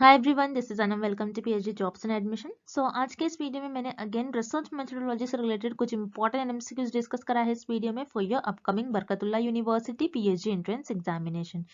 Hi everyone, this is Anam. Welcome to PhD jobs and admission. So आज के इस video में मैंने अगेन रिसर्च मेथोडोलॉजी से रिलेटेड कुछ इंपॉर्टेंट एमसीक्यूज डिस्कस करा है इस वीडियो में for your upcoming Barkatullah university PhD entrance examination.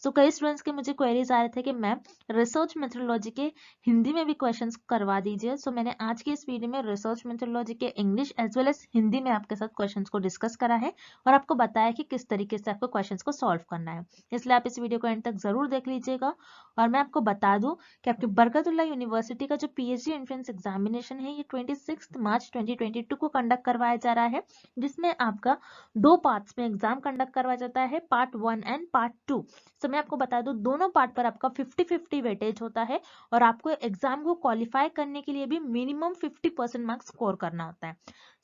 So कई स्टूडेंट्स के मुझे क्वेरीज आ रहे थे कि मैम रिसर्च मेथोडोलॉजी के हिंदी में भी क्वेश्चन करवा दीजिए। सो मैंने आज की इस वीडियो में रिसर्च मेथोडोलॉजी के English as well as Hindi में आपके साथ क्वेश्चन को डिस्कस करा है और आपको बताया कि किस तरीके से आपको क्वेश्चन को सॉल्व करना है। इसलिए आप इस वीडियो को एंड तक जरूर देख लीजिएगा। और मैं आपको बता दूं कि आपके बरकतुल्ला यूनिवर्सिटी का जो पीएचडी एंट्रेंस एग्जामिनेशन है ये 26 मार्च 2022 को कंडक्ट करवाया जा रहा है, जिसमें आपका दो पार्ट्स में एग्जाम कंडक्ट करवाया जाता है, पार्ट 1 एंड पार्ट 2। सो मैं आपको बता दूं दोनों पार्ट पर आपका 50-50 वेटेज होता है और आपको एग्जाम को क्वालिफाई करने के लिए भी मिनिमम 50% मार्क्स स्कोर करना होता है।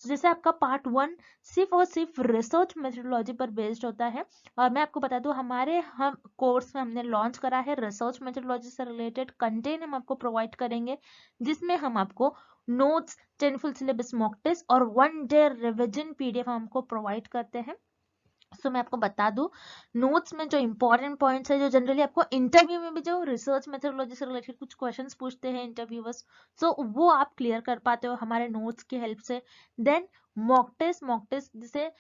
तो जैसे आपका पार्ट 1 सिर्फ और सिर्फ रिसर्च मेथोडोलॉजी पर बेस्ड होता है और मैं आपको बता दूं हमारे हम कोर्स में हमने लॉन्च करा है रिसर्च मेथोडोलॉजी से रिलेटेड कंटेंट हम आपको प्रोवाइड करेंगे, जिसमें हम आपको notes, 10 full syllabus mock test और 1 डे रिवीजन पीडीएफ हमको प्रोवाइड करते हैं। सो मैं आपको बता दूं नोट्स में जो इंपॉर्टेंट पॉइंट्स है, जो जनरली आपको इंटरव्यू में भी जो रिसर्च मेथोडोलॉजी से रिलेटेड कुछ क्वेश्चंस पूछते हैं इंटरव्यूअर्स, सो वो आप क्लियर कर पाते हो हमारे नोट्स की हेल्प से। देन मॉक टेस्ट जैसे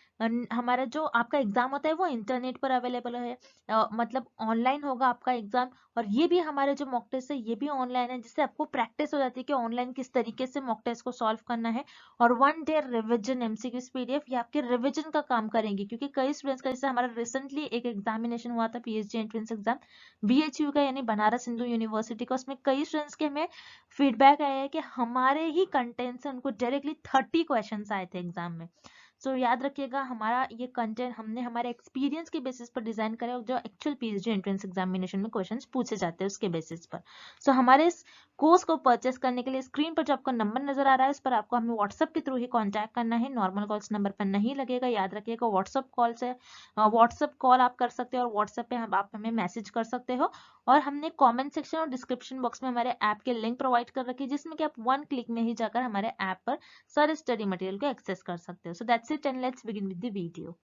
हमारा जो आपका एग्जाम होता है वो इंटरनेट पर अवेलेबल है, मतलब ऑनलाइन होगा आपका एग्जाम। और ये भी हमारे जो मॉक टेस्ट है ये भी ऑनलाइन है, जिससे आपको प्रैक्टिस हो जाती है कि ऑनलाइन किस तरीके से मॉक टेस्ट को सॉल्व करना है। और 1 डे रिवीजन एमसीक्यूज पीडीएफ ये आपके रिवीजन का काम करेंगे, क्योंकि कई स्टूडेंट्स का जैसे हमारा रिसेंटली एक एग्जामिनेशन हुआ था पीएचडी एंट्रेंस एग्जाम बीएचयू का यानी बनारस हिंदू यूनिवर्सिटी का, उसमें कई स्टूडेंट्स के हमें फीडबैक आया है कि हमारे ही कंटेंट से उनको डायरेक्टली 30 क्वेश्चन आए थे एग्जाम में। सो याद रखिएगा हमारा ये कंटेंट हमने हमारे एक्सपीरियंस के बेसिस पर डिजाइन करा है, जो एक्चुअल पीएचडी एंट्रेंस एग्जामिनेशन में क्वेश्चंस पूछे जाते हैं उसके बेसिस पर। सो हमारे इस कोर्स को परचेस करने के लिए स्क्रीन पर जो आपका नंबर नजर आ रहा है उस पर आपको हमें व्हाट्सएप के थ्रू ही कांटेक्ट करना है। नॉर्मल कॉल्स नंबर पर नहीं लगेगा, याद रखिएगा। व्हाट्सएप कॉल से व्हाट्सएप कॉल आप कर सकते हो और व्हाट्सएप पे आप हमें मैसेज कर सकते हो। और हमने कमेंट सेक्शन और डिस्क्रिप्शन बॉक्स में हमारे ऐप के लिंक प्रोवाइड कर रखी है, जिसमें कि आप 1 क्लिक में ही जाकर हमारे ऐप पर सारे स्टडी मटेरियल को एक्सेस कर सकते हो। So that's it and let's begin with the video.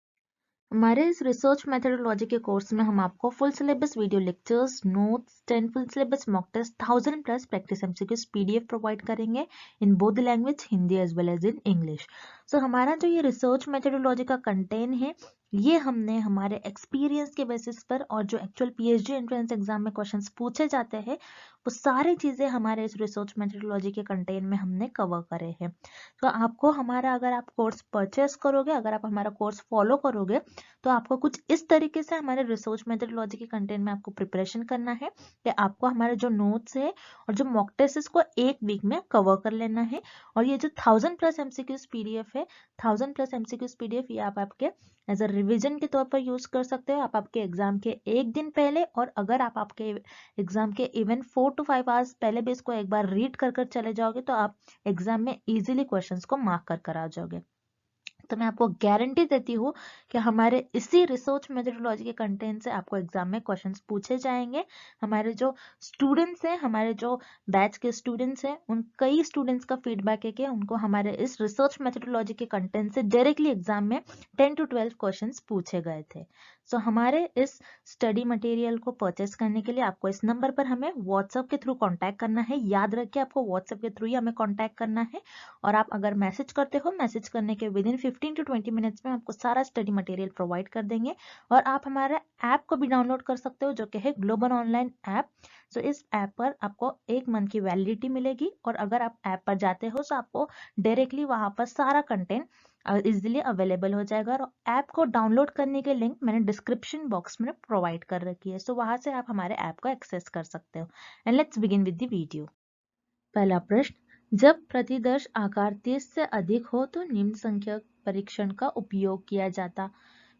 हमारे इस रिसर्च मेथोडोलॉजी के कोर्स में हम आपको full syllabus video lectures, notes, 10 full syllabus mock test, 1000 plus practice MCQs PDF provide करेंगे in both language, Hindi as well as in English. So हमारा जो ये रिसर्च मेथोडोलॉजी का कंटेंट है ये हमने हमारे एक्सपीरियंस के बेसिस पर और जो एक्चुअल पीएचडी एंट्रेंस एग्जाम में क्वेश्चंस पूछे जाते हैं वो सारी चीजें हमारे इस रिसर्च मेथोडोलॉजी के कंटेंट में हमने कवर करे हैं। तो आपको हमारा अगर आप कोर्स परचेस करोगे, अगर आप हमारा कोर्स फॉलो करोगे, तो आपको कुछ इस तरीके से हमारे रिसर्च मेथोडोलॉजी के कंटेंट में आपको प्रिपरेशन करना है कि आपको हमारे जो नोट्स है और जो मॉक टेस्ट को एक वीक में कवर कर लेना है। और ये जो 1000 प्लस एमसीक्यूज पीडीएफ है, 1000 प्लस एमसीक्यूज पीडीएफ ये आप आपके एज अ रिवीजन के तौर पर यूज कर सकते हो। आप आपके एग्जाम के एक दिन पहले, और अगर आप आपके एग्जाम के इवन 4 to 5 आवर्स पहले भी इसको एक बार रीड कर कर चले जाओगे तो आप एग्जाम में इजीली क्वेश्चंस को मार्क कर कर आ जाओगे। तो मैं आपको गारंटी देती हूँ कि हमारे इसी रिसर्च मेथोडोलॉजी के कंटेंट से आपको एग्जाम में क्वेश्चंस पूछे जाएंगे। हमारे जो स्टूडेंट्स हैं, हमारे जो बैच के स्टूडेंट्स हैं, उन कई स्टूडेंट्स का फीडबैक है कि उनको हमारे इस रिसर्च मेथोडोलॉजी के कंटेंट से डायरेक्टली एग्जाम में 10 to 12 क्वेश्चंस पूछे गए थे। सो हमारे इस स्टडी मटेरियल को परचेस करने के लिए आपको इस नंबर पर हमें व्हाट्सएप के थ्रू कॉन्टैक्ट करना है। याद रखिए आपको व्हाट्सएप के थ्रू ही हमें कॉन्टैक्ट करना है। और आप अगर मैसेज करते हो, मैसेज करने के विद इन 15 to 20 मिनट्स में आपको सारा स्टडी मटेरियल प्रोवाइड कर देंगे। और आप हमारा ऐप को भी डाउनलोड कर सकते हो जो कि है ग्लोबल ऑनलाइन ऐप। सो इस ऐप पर आपको 1 मंथ की वैलिडिटी मिलेगी और अगर आप ऐप पर जाते हो तो आपको डायरेक्टली वहां पर सारा कंटेंट इजिली अवेलेबल हो जाएगा। और ऐप को डाउनलोड करने के लिंक मैंने डिस्क्रिप्शन बॉक्स में प्रोवाइड कर रखी है, सो वहां से आप हमारे ऐप को एक्सेस कर सकते हो। And let's begin with the video. पहला प्रश्न, जब प्रतिदर्श आकार 30 से अधिक हो तो निम्न संख्यक परीक्षण का उपयोग किया जाता।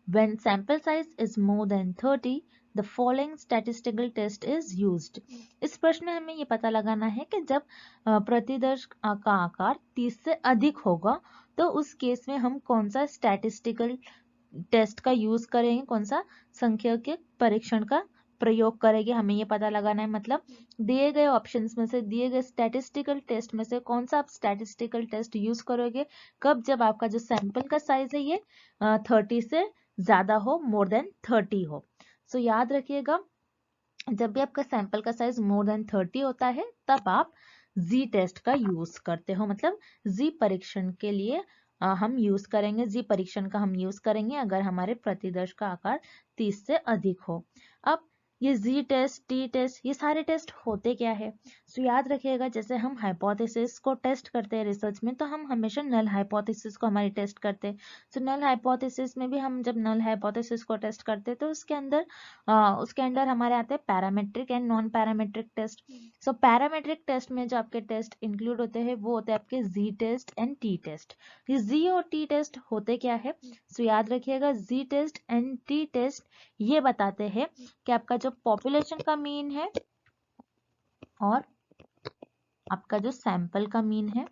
When sample size is more than 30, the following statistical test is used. इस प्रश्न में हमें ये पता लगाना है कि जब प्रतिदर्श का आकार 30 से अधिक होगा तो उस केस में हम कौन सा स्टैटिस्टिकल टेस्ट का यूज करेंगे, कौन सा सांख्यिकीय परीक्षण का प्रयोग करेंगे, हमें ये पता लगाना है। मतलब दिए गए ऑप्शंस में से, दिए गए स्टैटिस्टिकल टेस्ट में से कौन सा आप स्टैटिस्टिकल टेस्ट यूज करोगे, कब, जब आपका जो सैंपल का साइज है ये 30 से ज्यादा हो, मोर देन 30 हो। सो याद रखिएगा जब भी आपका सैंपल का साइज मोर देन 30 होता है तब आप जी टेस्ट का यूज करते हो, मतलब जी परीक्षण के लिए हम यूज करेंगे, जी परीक्षण का हम यूज करेंगे अगर हमारे प्रतिदर्श का आकार 30 से अधिक हो। अब ये जी टेस्ट, टी टेस्ट, ये सारे टेस्ट होते क्या है? तो याद रखिएगा, जैसे हम हाइपोथेसिस को टेस्ट करते हैं रिसर्च में, तो हम हमेशा नल हाइपोथेसिस को हमारी टेस्ट करते हैं। तो नल हाइपोथेसिस में भी हम जब नल हाइपोथेसिस को टेस्ट करते हैं तो उसके अंदर हमारे आते हैं parametric and non parametric test. So parametric test में जो आपके टेस्ट इंक्लूड होते हैं वो होते हैं आपके जी टेस्ट एंड टी टेस्ट। ये जी और टी टेस्ट होते क्या है? सो याद रखिएगा, जी टेस्ट एंड टी टेस्ट ये बताते हैं कि आपका जो पॉपुलेशन का मीन है और आपका जो सैंपल का मीन है,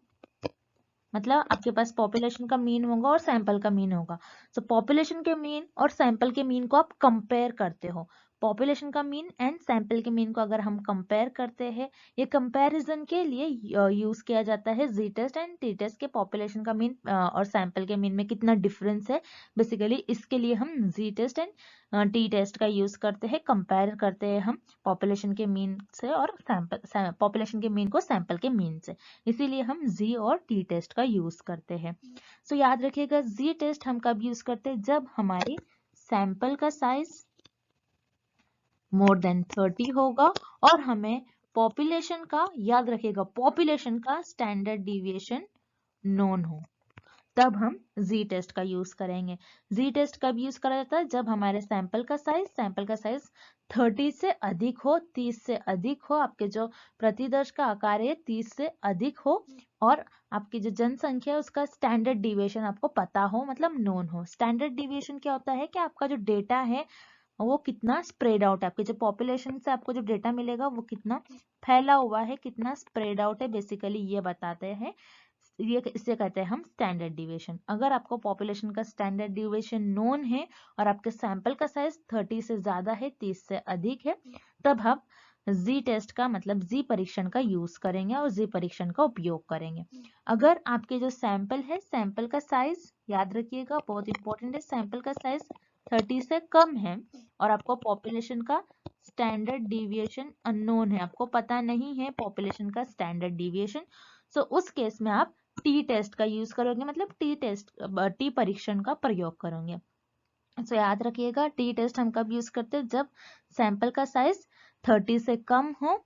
मतलब आपके पास पॉपुलेशन का मीन होगा और सैंपल का मीन होगा। सो पॉपुलेशन के मीन और सैंपल के मीन को आप कंपेयर करते हो। पॉपुलेशन का मीन एंड सैंपल के मीन को अगर हम कंपेयर करते हैं, ये कंपैरिजन के लिए यूज किया जाता है जी टेस्ट एंड टी टेस्ट के पॉपुलेशन का मीन और सैंपल के मीन में कितना डिफरेंस है। बेसिकली इसके लिए हम जी टेस्ट एंड टी टेस्ट का यूज करते हैं, कंपेयर करते हैं हम पॉपुलेशन के मीन से और सैंपल, पॉपुलेशन के मीन को सैंपल के मीन से, इसीलिए हम जी और टी टेस्ट का यूज करते हैं। सो याद रखिएगा, जी टेस्ट हम कब यूज करते हैं? जब हमारी सैंपल का साइज मोर देन 30 होगा और हमें पॉपुलेशन का, याद रखिएगा, पॉपुलेशन का स्टैंडर्ड डिविएशन नोन हो, तब हम जी टेस्ट का यूज करेंगे। जी टेस्ट कब यूज करा जाता है? जब हमारे सैंपल का साइज 30 से अधिक हो, 30 से अधिक हो, आपके जो प्रतिदर्श का आकार है 30 से अधिक हो और आपकी जो जनसंख्या है उसका स्टैंडर्ड डिविएशन आपको पता हो, मतलब नोन हो। स्टैंडर्ड डिविएशन क्या होता है कि आपका जो डेटा है वो कितना स्प्रेड आउट है, आपके जो पॉपुलेशन से आपको जो डेटा मिलेगा वो कितना फैला हुआ है, कितना स्प्रेड आउट है, बेसिकली ये बताते हैं। ये इसे कहते हैं हम स्टैंडर्ड डिविएशन। अगर आपको पॉपुलेशन का स्टैंडर्ड डिविएशन नोन है और आपके सैंपल का साइज 30 से ज्यादा है, 30 से अधिक है, तब हम जी टेस्ट का, मतलब जी परीक्षण का यूज करेंगे और जी परीक्षण का उपयोग करेंगे। अगर आपके जो सैंपल है, सैंपल का साइज याद रखिएगा, बहुत इंपॉर्टेंट है, सैंपल का साइज 30 से कम है और आपको पॉपुलेशन का स्टैंडर्ड डिविएशन अननोन है, आपको पता नहीं है पॉपुलेशन का स्टैंडर्ड डिविएशन, सो उस केस में आप टी टेस्ट का यूज करोगे, मतलब टी परीक्षण का प्रयोग करोगे। सो याद रखिएगा, टी टेस्ट हम कब यूज करते हैं? जब सैंपल का साइज 30 से कम हो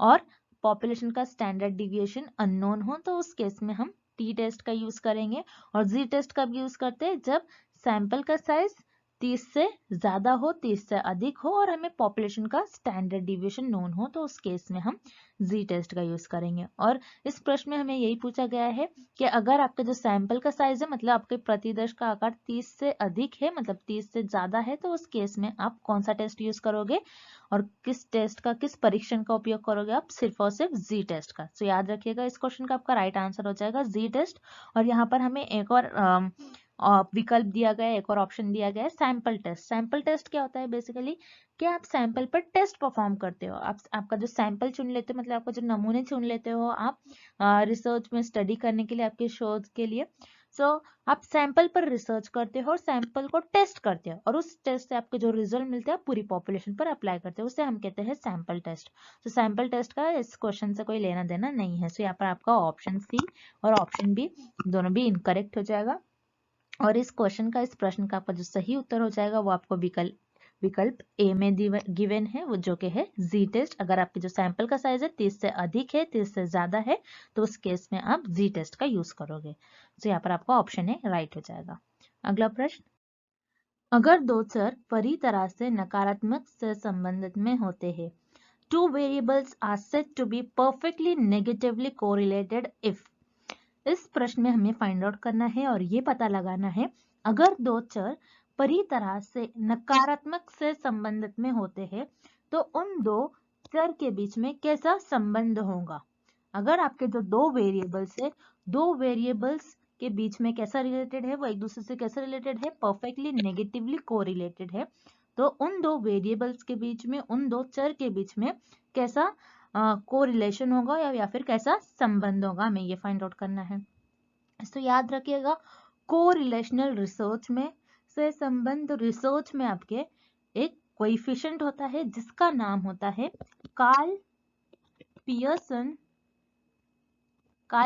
और पॉपुलेशन का स्टैंडर्ड डिविएशन अननोन हो, तो उस केस में हम टी टेस्ट का यूज करेंगे। और जी टेस्ट कब यूज करते हैं? जब सैंपल का साइज 30 से ज्यादा हो, 30 से अधिक हो और हमें पॉपुलेशन का स्टैंडर्ड डिविएशन नोन हो, तो उस केस में हम जी टेस्ट का यूज करेंगे। और इस प्रश्न में हमें यही पूछा गया है कि अगर आपका जो सैंपल का साइज है, मतलब आपके प्रतिदर्श का आकार 30 से अधिक है, मतलब 30 से ज्यादा है, तो उस केस में आप कौन सा टेस्ट यूज करोगे और किस टेस्ट का, किस परीक्षण का उपयोग करोगे? आप सिर्फ और सिर्फ जी टेस्ट का। तो याद रखिएगा, इस क्वेश्चन का आपका राइट आंसर हो जाएगा जी टेस्ट। और यहाँ पर हमें एक और विकल्प दिया गया है, एक और ऑप्शन दिया गया है, सैंपल टेस्ट। सैंपल टेस्ट क्या होता है? बेसिकली कि आप सैंपल पर टेस्ट परफॉर्म करते हो, आप आपका जो सैंपल चुन लेते हो, मतलब आपका जो नमूने चुन लेते हो आप रिसर्च में स्टडी करने के लिए, आपके शोध के लिए। सो आप सैंपल पर रिसर्च करते हो और सैंपल को टेस्ट करते हो और उस टेस्ट से आपके जो रिजल्ट मिलते हैं पूरी पॉपुलेशन पर अप्लाई करते हो, उसे हम कहते हैं सैंपल टेस्ट। तो सैंपल टेस्ट का इस क्वेश्चन से कोई लेना देना नहीं है। सो यहाँ पर आपका ऑप्शन सी और ऑप्शन बी दोनों भी इनकरेक्ट हो जाएगा। और इस क्वेश्चन का, इस प्रश्न का आपका जो सही उत्तर हो जाएगा वो आपको विकल्प ए में गिवन है, वो जो कि है जी टेस्ट। अगर आपके जो सैंपल का साइज है 30 से अधिक है, 30 से ज्यादा है, तो उस केस में आप जी टेस्ट का यूज करोगे। तो यहाँ पर आपका ऑप्शन ए राइट हो जाएगा। अगला प्रश्न, अगर दो चर पूरी तरह से नकारात्मक से संबंधित में होते हैं, two variables are said to be perfectly negatively correlated if। इस प्रश्न में हमें फाइंड आउट करना है और ये पता लगाना है, अगर दो चर पूरी तरह से नकारात्मक से संबंधित में होते हैं तो उन दो चर के बीच में कैसा संबंध होगा। अगर आपके जो दो वेरिएबल्स है, दो वेरिएबल्स के बीच में कैसा रिलेटेड है, वो एक दूसरे से कैसे रिलेटेड है? परफेक्टली नेगेटिवली कोरिलेटेड है। तो उन दो वेरिएबल्स के बीच में, उन दो चर के बीच में कैसा कोरिलेशन होगा या फिर कैसा संबंध होगा, हमें ये फाइंड आउट करना है। तो याद रखिएगा, कोरिलेशनल रिसर्च में से संबंध रिसर्च में आपके एक कोएफिशिएंट होता है जिसका नाम होता है कार्ल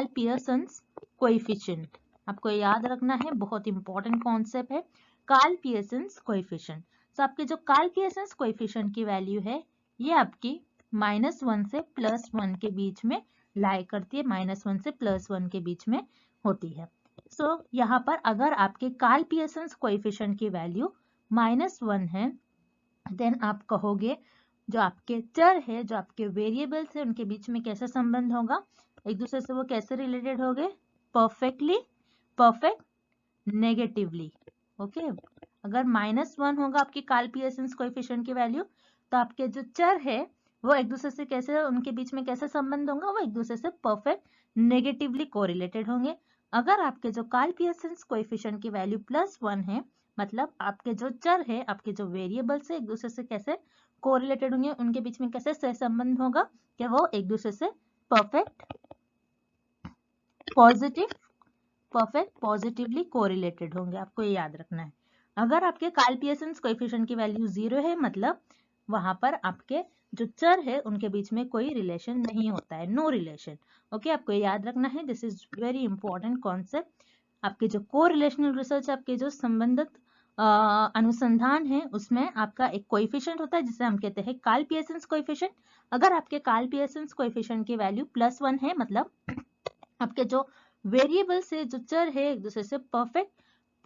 पियर्सन्स कोएफिशिएंट। आपको याद रखना है, बहुत इंपॉर्टेंट कॉन्सेप्ट है कार्ल पियर्सन्स कोएफिशिएंट। तो आपके जो कार्ल पियर्सन्स कोएफिशिएंट की वैल्यू है ये आपकी -1 से +1 के बीच में लाई करती है, -1 से +1 के बीच में होती है। सो यहाँ पर अगर आपके कार्ल पियर्सन्स कोएफिशिएंट की वैल्यू -1 है, देन आप कहोगे जो आपके चर है, जो आपके वेरिएबल्स है, उनके बीच में कैसा संबंध होगा, एक दूसरे से वो कैसे रिलेटेड होंगे, परफेक्ट नेगेटिवली। ओके, अगर -1 होगा आपकी कार्ल पियर्सन्स कोएफिशिएंट की वैल्यू, तो आपके जो चर है वो एक दूसरे से कैसे, उनके बीच में कैसे संबंध होगा, वो एक दूसरे से परफेक्ट नेगेटिवली कोरिलेटेड होंगे। अगर आपके जो कार्ल पियर्सन्स कोएफिशिएंट की वैल्यू +1 है, मतलब आपके जो चर है, आपके जो वेरिएबल्स है, एक दूसरे से कैसे कोरिलेटेड होंगे, उनके बीच में कैसे सहसंबंध होगा कि वो एक दूसरे से परफेक्ट पॉजिटिवली कोरिलेटेड होंगे। आपको ये याद रखना है। अगर आपके कार्ल पियर्सन्स कोएफिशिएंट की वैल्यू 0 है, मतलब वहां पर आपके जो चर है उनके बीच में कोई रिलेशन नहीं होता है, नो रिलेशन। ओके, आपको ये याद रखना है, this is very important concept. आपके जो कोरिलेशनल रिसर्च, आपके जो संबंधित अनुसंधान है, उसमें आपका एक कोएफिशिएंट होता है जिसे हम कहते हैं कार्ल पियर्सन्स कोएफिशिएंट। अगर आपके कार्ल पियर्सन्स कोएफिशिएंट की वैल्यू +1 है, मतलब आपके जो वेरिएबल से जो चर है एक दूसरे से परफेक्ट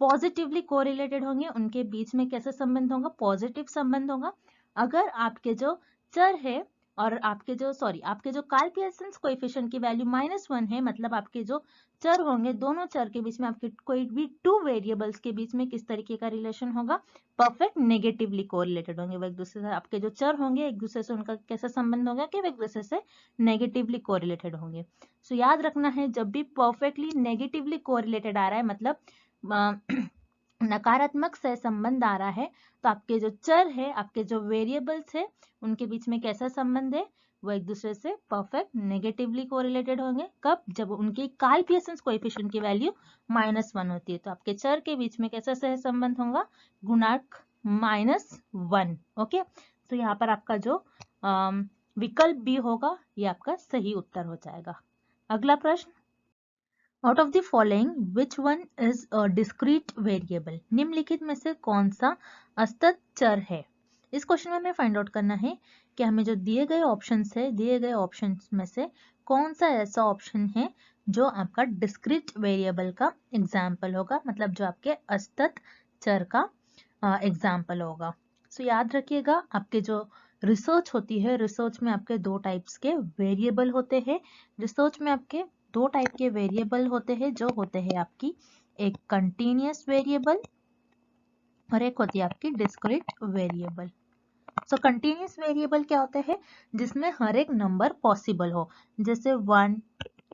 पॉजिटिवली कोरिलेटेड होंगे, उनके बीच में कैसा संबंध होगा, पॉजिटिव संबंध होगा। अगर आपके जो चर है और आपके जो कार्ल पियर्सन्स कोएफिशिएंट की वैल्यू -1 है, मतलब आपके जो चर होंगे, दोनों चर के बीच में आपके कोई भी 2 वेरिएबल्स के बीच में किस तरीके का रिलेशन होगा, परफेक्ट नेगेटिवली कोरिलेटेड होंगे। वो एक दूसरे से, आपके जो चर होंगे एक दूसरे से उनका कैसा संबंध होगा कि वो एक दूसरे से नेगेटिवली कोरिलेटेड होंगे। सो याद रखना है, जब भी परफेक्टली नेगेटिवली कोरिलेटेड आ रहा है, मतलब नकारात्मक सहसंबंध आ रहा है, तो आपके जो चर है, आपके जो वेरिएबल्स है, उनके बीच में कैसा संबंध है, वो एक दूसरे से परफेक्ट नेगेटिवली कोरिलेटेड होंगे। कब, जब उनकी कार्ल पियर्सन्स कोएफिशिएंट की वैल्यू -1 होती है, तो आपके चर के बीच में कैसा सहसंबंध होगा, गुणांक -1। ओके, तो यहाँ पर आपका जो विकल्प बी होगा ये आपका सही उत्तर हो जाएगा। अगला प्रश्न, out of the following which one is a discrete variable. निम्नलिखित में से कौन सा असतत चर है। इस क्वेश्चन में हमें फाइंड आउट करना है कि हमें जो दिए गए ऑप्शंस है, दिए गए ऑप्शंस में से कौन सा ऐसा ऑप्शन है जो आपका डिस्क्रीट वेरिएबल का एग्जाम्पल होगा, मतलब जो आपके असतत चर का एग्जाम्पल होगा। सो याद रखिएगा, आपके जो रिसर्च होती है, रिसर्च में आपके 2 टाइप्स के वेरिएबल होते हैं। रिसर्च में आपके 2 टाइप के वेरिएबल होते हैं, जो होते हैं आपकी एक कंटीन्यूअस वेरिएबल और एक होती है आपकी डिस्क्रीट वेरिएबल। सो कंटीन्यूअस वेरिएबल क्या होते हैं, जिसमें हर एक नंबर पॉसिबल हो, जैसे 1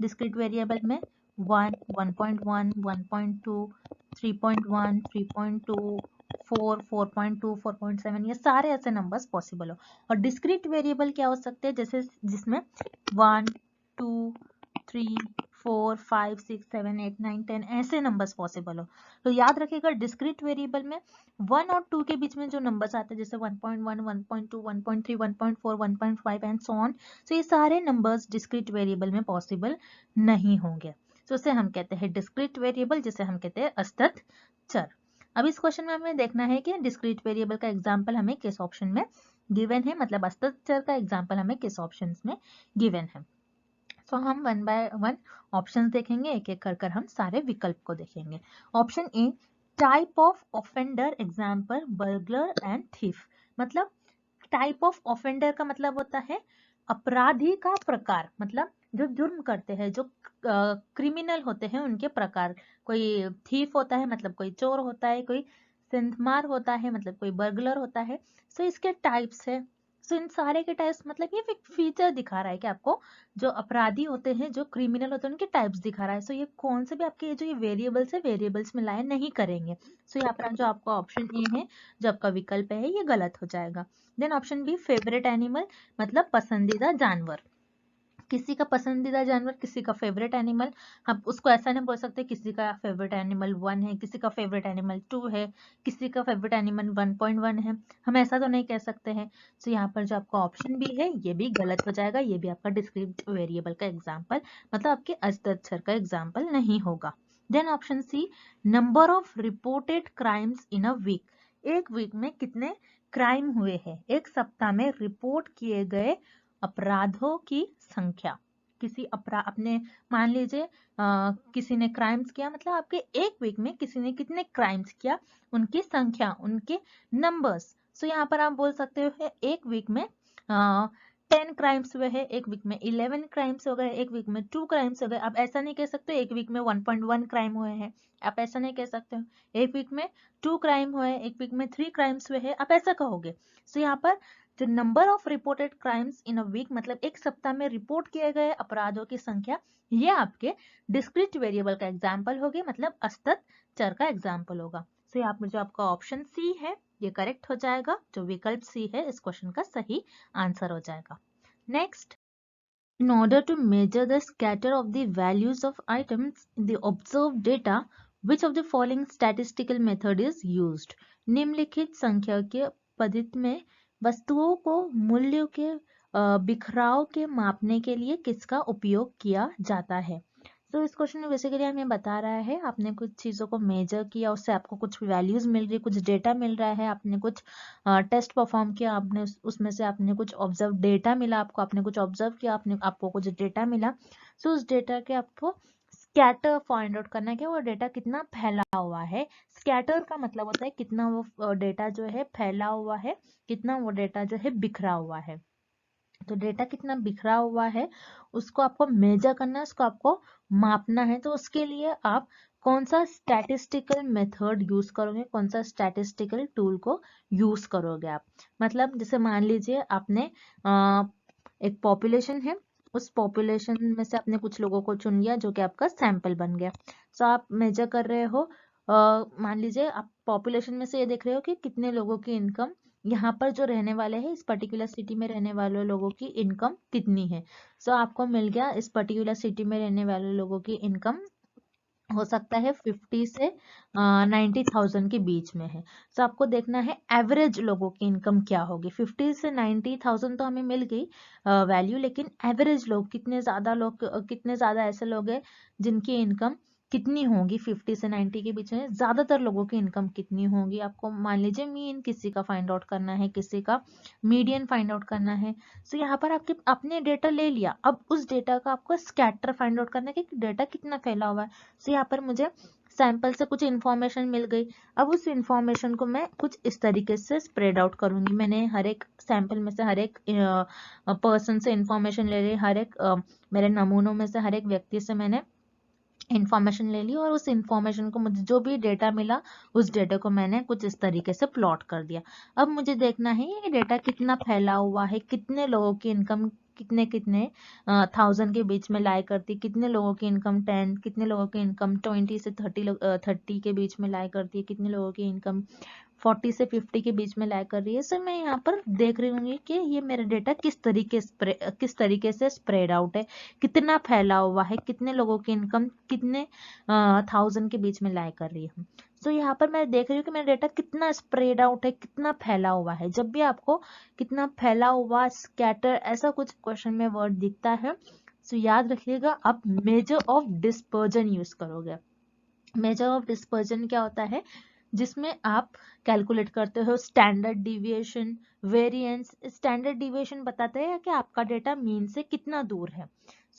डिस्क्रीट वेरिएबल में 1, 1.1, 1.2, 3.1, 3.2, 4, 4.2, 4.7, ये सारे ऐसे नंबर्स पॉसिबल हो। और डिस्क्रीट वेरिएबल क्या हो सकते हैं, जैसे जिसमें 1, 2, 3, 4, 5, 6, 7, 8, 9, 10 ऐसे नंबर्स पॉसिबल हो। तो याद रखिएगा, डिस्क्रीट वेरिएबल में 1 और 2 के बीच में जो नंबर्स आते हैं, जैसे 1.1, 1.2, 1.3, 1.4, 1.5 एंड सो ऑन, तो ये सारे नंबर्स डिस्क्रीट वेरिएबल में पॉसिबल नहीं होंगे। तो इसे हम कहते हैं डिस्क्रीट वेरिएबल, जिसे हम कहते हैं असतत चर। अब इस क्वेश्चन में हमें देखना है कि डिस्क्रीट वेरिएबल का एग्जाम्पल हमें किस ऑप्शन में गिवन है, मतलब असतत चर का एग्जाम्पल हमें किस ऑप्शन में गिवन है। तो हम 1 बाय 1 ऑप्शंस देखेंगे, एक एक कर हम सारे विकल्प को देखेंगे। Option A, type of offender, example burglar and thief. मतलब टाइप ऑफ ऑफेंडर का मतलब होता है अपराधी का प्रकार, मतलब जो जुर्म करते हैं, जो क्रिमिनल होते हैं उनके प्रकार। कोई थीफ होता है, मतलब कोई चोर होता है, कोई सिंधमार होता है, मतलब कोई बर्गलर होता है। सो इसके टाइप्स है। सो इन सारे के टाइप्स, मतलब ये एक फीचर दिखा रहा है कि आपको जो अपराधी होते हैं, जो क्रिमिनल होते हैं, उनके टाइप्स दिखा रहा है। सो ये कौन से भी आपके जो ये वेरिएबल्स है, वेरिएबल्स में लाइन नहीं करेंगे। सो यहाँ पर जो आपका ऑप्शन ए है, जो आपका विकल्प है, ये गलत हो जाएगा। Then option B, favourite animal, मतलब पसंदीदा जानवर। किसी का पसंदीदा जानवर, किसी का फेवरेट एनिमल, हम उसको ऐसा नहीं बोल सकते किसी का फेवरेट एनिमल 1 है, किसी का फेवरेट एनिमल 2 है, किसी का फेवरेट एनिमल 1.1 है, हम ऐसा तो नहीं कह सकते हैं। तो यहाँ पर जो आपका ऑप्शन बी है ये भी गलत हो जाएगा, ये भी आपका डिस्क्रीट वेरिएबल का एग्जाम्पल मतलब आपके अजदर का एग्जाम्पल नहीं होगा। Then option C, number of reported crimes in a week, एक वीक में कितने क्राइम हुए हैं, एक सप्ताह में रिपोर्ट किए गए अपराधों की संख्या। किसी अपराध अपने मान लीजिए किसी ने क्राइम्स किया, मतलब आपके एक वीक में किसी ने कितने क्राइम्स किया, उनकी संख्या, उनके नंबर्स। सो यहाँ पर आप बोल सकते हो एक वीक में 10 क्राइम्स हुए हैं, एक वीक में 11 क्राइम्स हो गए, एक वीक में 2 क्राइम्स हो गए। आप ऐसा नहीं कह सकते एक वीक में 1.1 क्राइम हुए हैं, आप ऐसा नहीं कह सकते हो एक वीक में 2 क्राइम हुए, एक वीक में 3 क्राइम्स हुए हैं, आप ऐसा कहोगे। सो यहाँ पर जो number of reported crimes in a week मतलब एक सप्ताह में रिपोर्ट किए गए अपराधों की संख्या, ये आपके डिस्क्रीट वेरिएबल का एग्जाम्पल होगी, मतलब असतत चर का एग्जाम्पल होगा। तो यहाँ पर जो आपका ऑप्शन सी है ये करेक्ट हो जाएगा, जो विकल्प सी है इस क्वेश्चन का सही आंसर हो जाएगा। Next, in order to measure the scatter of the values of items in the observed data, which of the following statistical method is used? निम्नलिखित सांख्यिकीय पद्धति में वस्तुओं को मूल्यों के बिखराव के मापने के लिए किसका उपयोग किया जाता है? तो इस क्वेश्चन में बेसिकली हमें बता रहा है आपने कुछ चीज़ों को मेजर किया, उससे आपको कुछ वैल्यूज मिल रही है, कुछ डेटा मिल रहा है, आपने कुछ टेस्ट परफॉर्म किया, आपने उसमें से आपने कुछ ऑब्जर्व डेटा मिला, आपने कुछ ऑब्जर्व किया, आपको कुछ डेटा मिला। सो उस डेटा के आपको स्कैटर फाइंड आउट करना है कि वो डेटा कितना फैला हुआ है। स्कैटर का मतलब होता है कितना वो डेटा जो है फैला हुआ है, कितना वो डेटा जो है बिखरा हुआ है। तो डेटा कितना बिखरा हुआ है उसको आपको मेजर करना है, उसको आपको मापना है। तो उसके लिए आप कौन सा स्टैटिस्टिकल मेथड यूज करोगे, कौन सा स्टैटिस्टिकल टूल को यूज करोगे आप। मतलब जैसे मान लीजिए आपने एक पॉपुलेशन है, उस पॉपुलेशन में से आपने कुछ लोगों को चुन लिया जो कि आपका सैंपल बन गया। सो आप मेजर कर रहे हो, मान लीजिए आप पॉपुलेशन में से ये देख रहे हो कि कितने लोगों की इनकम, यहाँ पर जो रहने वाले हैं इस पर्टिकुलर सिटी में रहने वाले लोगों की इनकम कितनी है। सो आपको मिल गया इस पर्टिकुलर सिटी में रहने वाले लोगों की इनकम हो सकता है 50 से 90,000 के बीच में है। सो आपको देखना है एवरेज लोगों की इनकम क्या होगी। 50 से 90,000 तो हमें मिल गई वैल्यू, लेकिन एवरेज लोग कितने ज्यादा ऐसे लोग हैं जिनकी इनकम कितनी होगी 50 से 90 के बीच में, ज्यादातर लोगों की इनकम कितनी होगी। आपको मान लीजिए मीन किसी का फाइंड आउट करना है, किसी का मीडियन फाइंड आउट करना है। सो यहाँ पर आपने डेटा ले लिया, अब उस डेटा का आपको स्कैटर फाइंड आउट करना है कि डेटा कितना फैला हुआ है। सो यहाँ पर मुझे सैंपल से कुछ इन्फॉर्मेशन मिल गई, अब उस इन्फॉर्मेशन को मैं कुछ इस तरीके से स्प्रेड आउट करूंगी। मैंने हर एक सैंपल में से हर एक पर्सन से इन्फॉर्मेशन ले ली, हर एक मेरे नमूनों में से हर एक व्यक्ति से मैंने इंफॉर्मेशन ले ली, और उस इंफॉर्मेशन को मुझे जो भी डेटा मिला उस डेटा को मैंने कुछ इस तरीके से प्लॉट कर दिया। अब मुझे देखना है ये डेटा कितना फैला हुआ है, कितने लोगों की इनकम कितने कितने 1000 के बीच में लाई करती, कितने लोगों की इनकम 10, कितने लोगों की इनकम 20 से 30 के बीच में लाई करती है, कितने लोगों की इनकम 40 से 50 के बीच में लाई कर रही है। सो मैं यहाँ पर देख रही हूँ कि ये मेरा डेटा किस तरीके से स्प्रेड आउट है, कितना फैला हुआ है, कितने लोगों की इनकम कितने 1000 के बीच में लाई कर रही है। सो यहाँ पर मैं देख रही हूँ कि मेरा डेटा कितना स्प्रेड आउट है, कितना फैला हुआ है। जब भी आपको कितना फैला हुआ, स्कैटर, ऐसा कुछ क्वेश्चन में वर्ड दिखता है, सो याद रखिएगा आप मेजर ऑफ डिस्पर्जन यूज करोगे। मेजर ऑफ डिस्पर्जन क्या होता है, जिसमें आप कैलकुलेट करते हो standard deviation, variance. Standard deviation बताते हैं कि आपका डेटा मीन से कितना दूर है।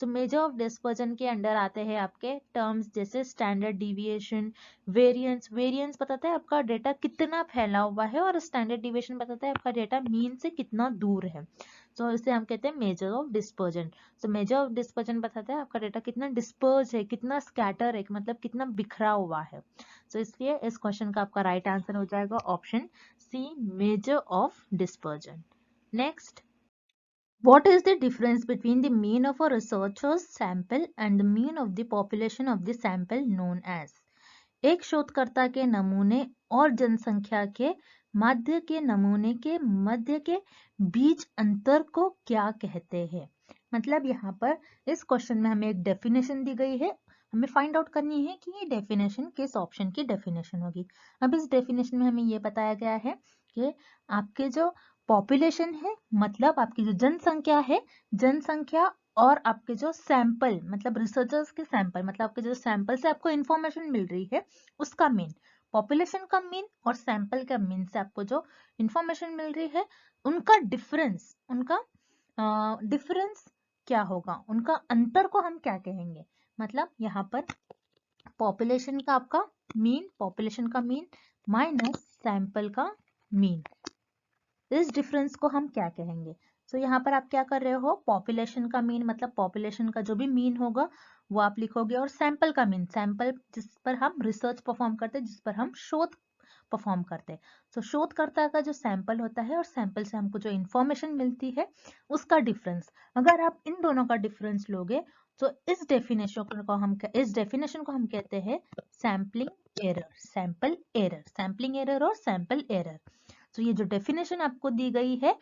सो मेजर ऑफ डिस्पर्जन के अंडर आते हैं आपके टर्म्स जैसे स्टैंडर्ड डिविएशन, वेरिएंस। वेरिएंस बताता है आपका डेटा कितना फैला हुआ है, और स्टैंडर्ड डिविएशन बताता है आपका डेटा मीन से कितना दूर है। सो इसे हम कहते हैं major of dispersion. So major of dispersion बताता है आपका डेटा कितना डिस्पर्ज है, कितना स्कैटर है, मतलब कितना बिखरा हुआ है। सो इसलिए इस क्वेश्चन का आपका राइट आंसर हो जाएगा option C, measure of dispersion. Next, what is the difference between the mean of a researcher's sample and the mean of the population of the sample known as? एक शोधकर्ता के नमूने और जनसंख्या के मध्य के बीच अंतर को क्या कहते हैं? मतलब यहाँ पर इस क्वेश्चन में हमें एक डेफिनेशन दी गई है, हमें फाइंड आउट करनी है कि ये डेफिनेशन किस ऑप्शन की डेफिनेशन होगी। अब इस डेफिनेशन में हमें ये बताया गया है कि आपके जो पॉपुलेशन है, मतलब आपकी जो जनसंख्या है, जनसंख्या और आपके जो सैंपल मतलब रिसर्चर्स के सैंपल, मतलब आपके जो सैंपल से आपको इंफॉर्मेशन मिल रही है उसका मीन, पॉपुलेशन का मीन और सैंपल का मीन से आपको जो इंफॉर्मेशन मिल रही है उनका डिफरेंस, उनका डिफरेंस क्या होगा, उनका अंतर को हम क्या कहेंगे। मतलब यहाँ पर पॉपुलेशन का आपका मीन, पॉपुलेशन का मीन माइनस सैंपल का मीन, इस डिफरेंस को हम क्या कहेंगे। सो यहाँ पर आप क्या कर रहे हो, पॉपुलेशन का मीन मतलब पॉपुलेशन का जो भी मीन होगा वो आप लिखोगे, और सैंपल का मीन, सैंपल जिस पर हम रिसर्च परफॉर्म करते हैं, जिस पर हम शोध परफॉर्म करते हैं। तो शोधकर्ता का जो सैंपल होता है और सैंपल से हमको जो इंफॉर्मेशन मिलती है उसका डिफरेंस, अगर आप इन दोनों का डिफरेंस लोगे तो इस डेफिनेशन को हम कहते हैं sampling error, sample error, sampling error और सैंपल एरर। तो ये जो डेफिनेशन आपको दी गई है,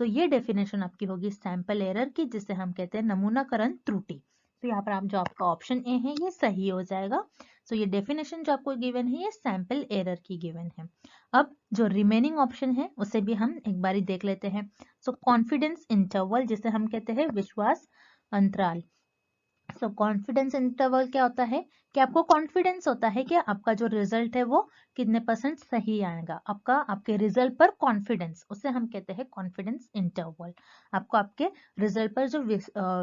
तो ये डेफिनेशन आपकी होगी सैंपल एरर की, जिसे हम कहते हैं नमूनाकरण त्रुटि। तो यहाँ पर आप जो आपका ऑप्शन ए है ये सही हो जाएगा। तो ये डेफिनेशन जो आपको गिवन है ये सैंपल एरर की गिवन है। अब जो रिमेनिंग ऑप्शन है उसे भी हम एक बारी देख लेते हैं। सो कॉन्फिडेंस इंटरवल, जिसे हम कहते हैं विश्वास अंतराल। सो कॉन्फिडेंस इंटरवल क्या होता है कि आपको कॉन्फिडेंस होता है कि आपका जो रिजल्ट है वो कितने % सही आएगा, आपका आपके रिजल्ट पर कॉन्फिडेंस, उसे हम कहते हैं कॉन्फिडेंस इंटरवल। आपको आपके रिजल्ट पर जो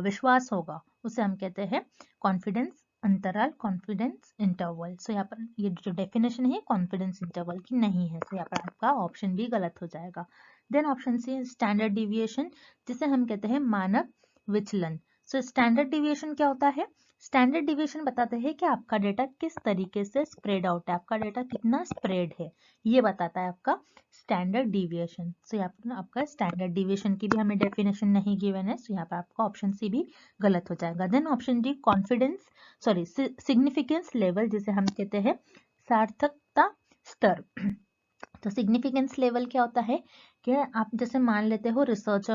विश्वास होगा उसे हम कहते हैं कॉन्फिडेंस अंतराल, कॉन्फिडेंस इंटरवल। सो यहाँ पर ये जो डेफिनेशन है कॉन्फिडेंस इंटरवल की नहीं है, तो यहाँ पर आपका ऑप्शन भी गलत हो जाएगा। Then option C standard deviation, जिसे हम कहते हैं मानक विचलन। सो स्टैंडर्ड डिविएशन क्या होता है, स्टैंडर्ड डिविएशन बताते हैं कि आपका डेटा किस तरीके से स्प्रेड आउट है, आपका डेटा कितना स्प्रेड है, ये बताता है आपका स्टैंडर्ड डिविएशन। सो यहाँ पर आपका स्टैंडर्ड डिविएशन की भी हमें डेफिनेशन नहीं गिवन है, सो यहाँ पर आपका ऑप्शन सी भी गलत हो जाएगा। Then option D confidence significance level, जिसे हम कहते हैं सार्थकता स्तर। तो सिग्निफिकेंस लेवल क्या होता है कि आप जैसे मान लेते हो रिसर्च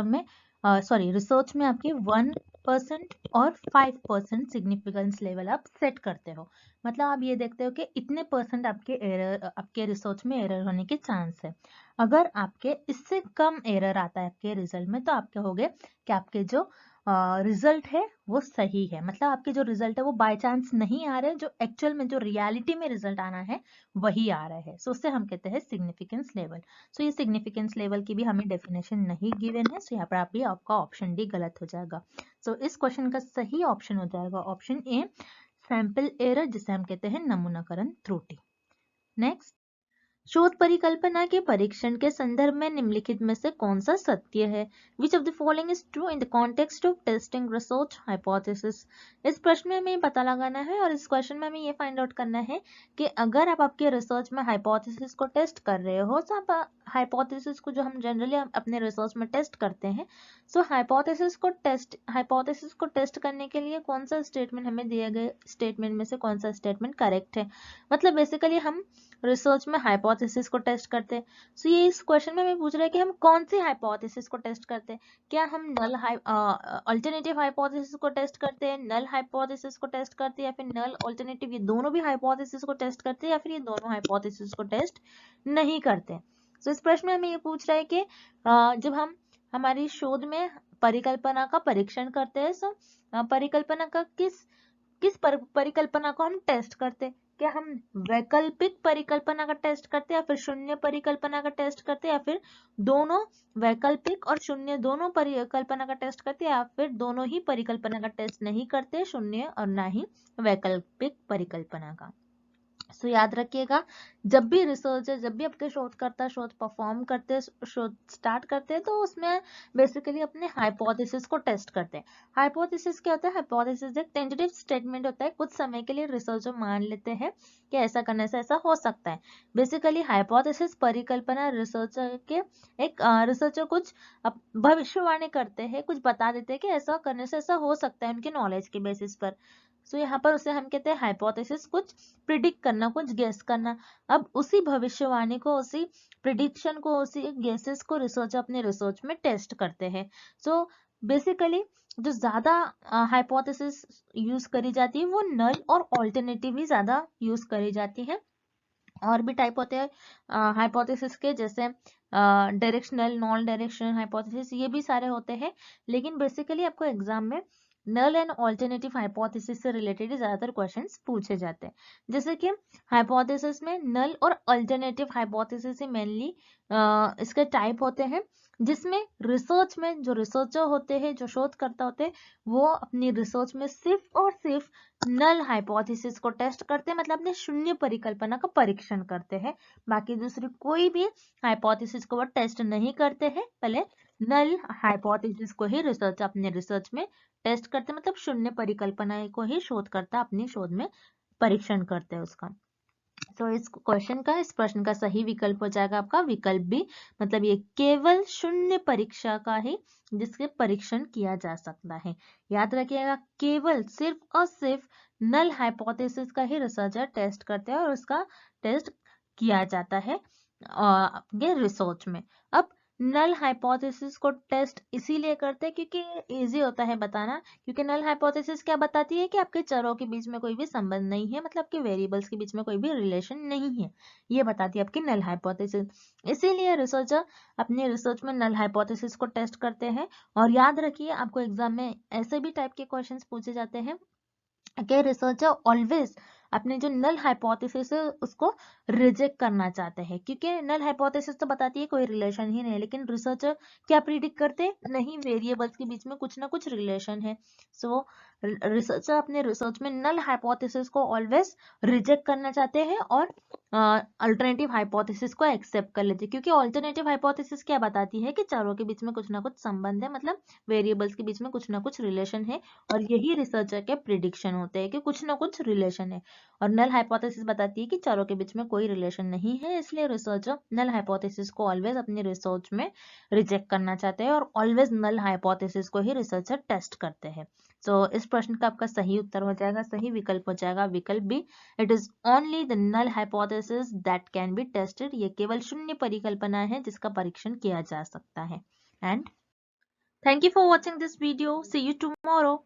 में आपके 1% और 5% सिग्निफिकेंस लेवल आप सेट करते हो। मतलब आप ये देखते हो कि इतने % आपके रिसर्च में एरर होने के चांस है। अगर आपके इससे कम एरर आता है आपके रिजल्ट में, तो आप कहोगे कि आपके जो रिजल्ट है वो सही है, मतलब आपके जो रिजल्ट है वो बाय चांस नहीं आ रहे, जो एक्चुअल में जो रियलिटी में रिजल्ट आना है वही आ रहा है। सो उससे हम कहते हैं सिग्निफिकेंस लेवल। सो ये सिग्निफिकेंस लेवल की भी हमें डेफिनेशन नहीं गिवन है, सो यहाँ पर आप भी आपका ऑप्शन डी गलत हो जाएगा। सो इस क्वेश्चन का सही ऑप्शन हो जाएगा ऑप्शन ए सैंपल एरर, जिसे हम कहते हैं नमूनाकरण त्रुटि। नेक्स्ट, शोध परिकल्पना के परीक्षण के संदर्भ में निम्नलिखित में से कौन सा सत्य है? Which of the following is true in the context of testing research hypothesis? इस प्रश्न में हमें पता लगाना है और इस क्वेश्चन में हमें ये फाइंड आउट करना है कि अगर आप आपके रिसर्च में हाइपोथेसिस को टेस्ट कर रहे हो, तो आप हाइपोथेसिस को जो हम जनरली अपने रिसर्च में टेस्ट करते हैं, सो हाइपोथेसिस को टेस्ट करने के लिए कौन सा स्टेटमेंट हमें दिए गए स्टेटमेंट में से कौन सा स्टेटमेंट करेक्ट है। मतलब बेसिकली हम रिसर्च में हाइपोथेसिस को टेस्ट करते हैं। सो ये इस क्वेश्चन में हमें पूछ रहा है कि हम कौन सी हाइपोथेसिस को टेस्ट करते हैं, क्या हम नल अल्टरनेटिव हाइपोथेसिस को टेस्ट करते हैं, नल हाइपोथेसिस को टेस्ट करते हैं, या फिर नल अल्टरनेटिव, ये दोनों भी हाइपोथेसिस को टेस्ट करते हैं, या फिर ये दोनों हाइपोथेसिस को टेस्ट नहीं करते। सो इस प्रश्न में हमें ये पूछ रहा है कि जब हम हमारी शोध में परिकल्पना का परीक्षण करते हैं, सो परिकल्पना का किस परिकल्पना को हम टेस्ट करते हैं, क्या हम वैकल्पिक परिकल्पना का टेस्ट करते हैं, या फिर शून्य परिकल्पना का टेस्ट करते हैं, या फिर दोनों वैकल्पिक और शून्य दोनों परिकल्पना का टेस्ट करते हैं, या फिर दोनों ही परिकल्पना का टेस्ट नहीं करते, शून्य और ना ही वैकल्पिक परिकल्पना का। सो याद रखिएगा, जब भी रिसर्चर, जब भी आपके शोधकर्ता शोध परफॉर्म करते, शोध स्टार्ट करते हैं, तो उसमें बेसिकली अपने हाइपोथेसिस को टेस्ट करते हैं। हाइपोथेसिस क्या होता है, हाइपोथेसिस एक टेंटेटिव स्टेटमेंट होता है, कुछ समय के लिए रिसर्चर मान लेते हैं कि ऐसा करने से ऐसा हो सकता है। बेसिकली हाइपोथेसिस परिकल्पना रिसर्चर कुछ भविष्यवाणी करते हैं, कुछ बता देते हैं कि ऐसा करने से ऐसा हो सकता है उनके नॉलेज के बेसिस पर। सो यहाँ पर उसे हम कहते हैं हाइपोथेसिस, कुछ प्रिडिक्ट करना, कुछ गेस करना। अब उसी भविष्यवाणी को, उसी प्रिडिक्शन को, उसी गेसेस को रिसर्चर अपने रिसर्च में टेस्ट करते हैं। सो बेसिकली जो ज्यादा हाइपोथेसिस यूज करी जाती है वो नल और ऑल्टरनेटिव ही ज्यादा यूज करी जाती है। और भी टाइप होते हैं हाइपोथेसिस के, जैसे डायरेक्शनल, नॉन डायरेक्शनल हाइपोथेसिस, ये भी सारे होते हैं। लेकिन बेसिकली आपको एग्जाम में नल एंड ऑल्टरनेटिव हाइपोथेसिस से रिलेटेड ज्यादातर क्वेश्चंस पूछे जाते हैं। जैसे कि हाइपोथेसिस में नल और अल्टरनेटिव हाइपोथेसिस मेनली इसके टाइप होते हैं, जिसमें रिसर्च में जो रिसर्चर होते हैं, जो शोधकर्ता होते हैं, वो अपनी रिसर्च में सिर्फ और सिर्फ नल हाइपोथेसिस को टेस्ट करते हैं, मतलब अपने शून्य परिकल्पना का परीक्षण करते हैं। बाकी दूसरी कोई भी हाइपोथेसिस को वो टेस्ट नहीं करते हैं। पहले नल हाइपोथेसिस को ही रिसर्च अपने रिसर्च में टेस्ट करते हैं, मतलब शून्य परिकल्पना को ही शोधकर्ता अपनी शोध में परीक्षण करते हैं उसका। तो इस क्वेश्चन का, इस प्रश्न का सही विकल्प हो जाएगा आपका विकल्प बी, मतलब ये केवल शून्य परीक्षा का ही जिसके परीक्षण किया जा सकता है। याद रखिएगा, केवल सिर्फ और सिर्फ नल हाइपोथेसिस का ही रिसर्चर टेस्ट करते हैं और उसका टेस्ट किया जाता है आपके रिसर्च में। अब नल हाइपोथेसिस को टेस्ट इसीलिए करते हैं क्योंकि इजी होता है बताना, क्योंकि नल हाइपोथेसिस क्या बताती है कि आपके चरों के बीच में कोई भी संबंध नहीं है, मतलब कि वेरिएबल्स के बीच में कोई भी रिलेशन नहीं है, ये बताती है आपकी नल हाइपोथेसिस। इसीलिए रिसर्चर अपने रिसर्च में नल हाइपोथेसिस को टेस्ट करते हैं। और याद रखिए, आपको एग्जाम में ऐसे भी टाइप के क्वेश्चंस पूछे जाते हैं कि रिसर्चर ऑलवेज अपने जो नल हाइपोथेसिस है उसको रिजेक्ट करना चाहते हैं, क्योंकि नल हाइपोथेसिस तो बताती है कोई रिलेशन ही नहीं है, लेकिन रिसर्चर क्या प्रिडिक्ट करते नहीं, वेरिएबल्स के बीच में कुछ ना कुछ रिलेशन है। सो रिसर्चर अपने रिसर्च में नल हाइपोथेसिस को ऑलवेज रिजेक्ट करना चाहते हैं और अल्टरनेटिव हाइपोथेसिस को एक्सेप्ट कर लेते हैं, क्योंकि अल्टरनेटिव हाइपोथेसिस क्या बताती है कि चारों के बीच में कुछ ना कुछ संबंध है, मतलब वेरिएबल्स के बीच में कुछ ना कुछ रिलेशन है, और यही रिसर्चर के प्रिडिक्शन होते हैं कि कुछ ना कुछ रिलेशन है। और नल हाइपोथेसिस बताती है कि चारों के बीच में कोई रिलेशन नहीं है, इसलिए रिसर्चर नल हाइपोथेसिस को ऑलवेज अपनी रिसर्च में रिजेक्ट करना चाहते हैं और ऑलवेज नल हाइपोथेसिस को ही रिसर्चर टेस्ट करते हैं। सो इस प्रश्न का आपका सही उत्तर हो जाएगा, सही विकल्प हो जाएगा विकल्प B, it is only the null hypothesis that can be tested. ये केवल शून्य परिकल्पना है जिसका परीक्षण किया जा सकता है। And thank you for watching this video, see you tomorrow.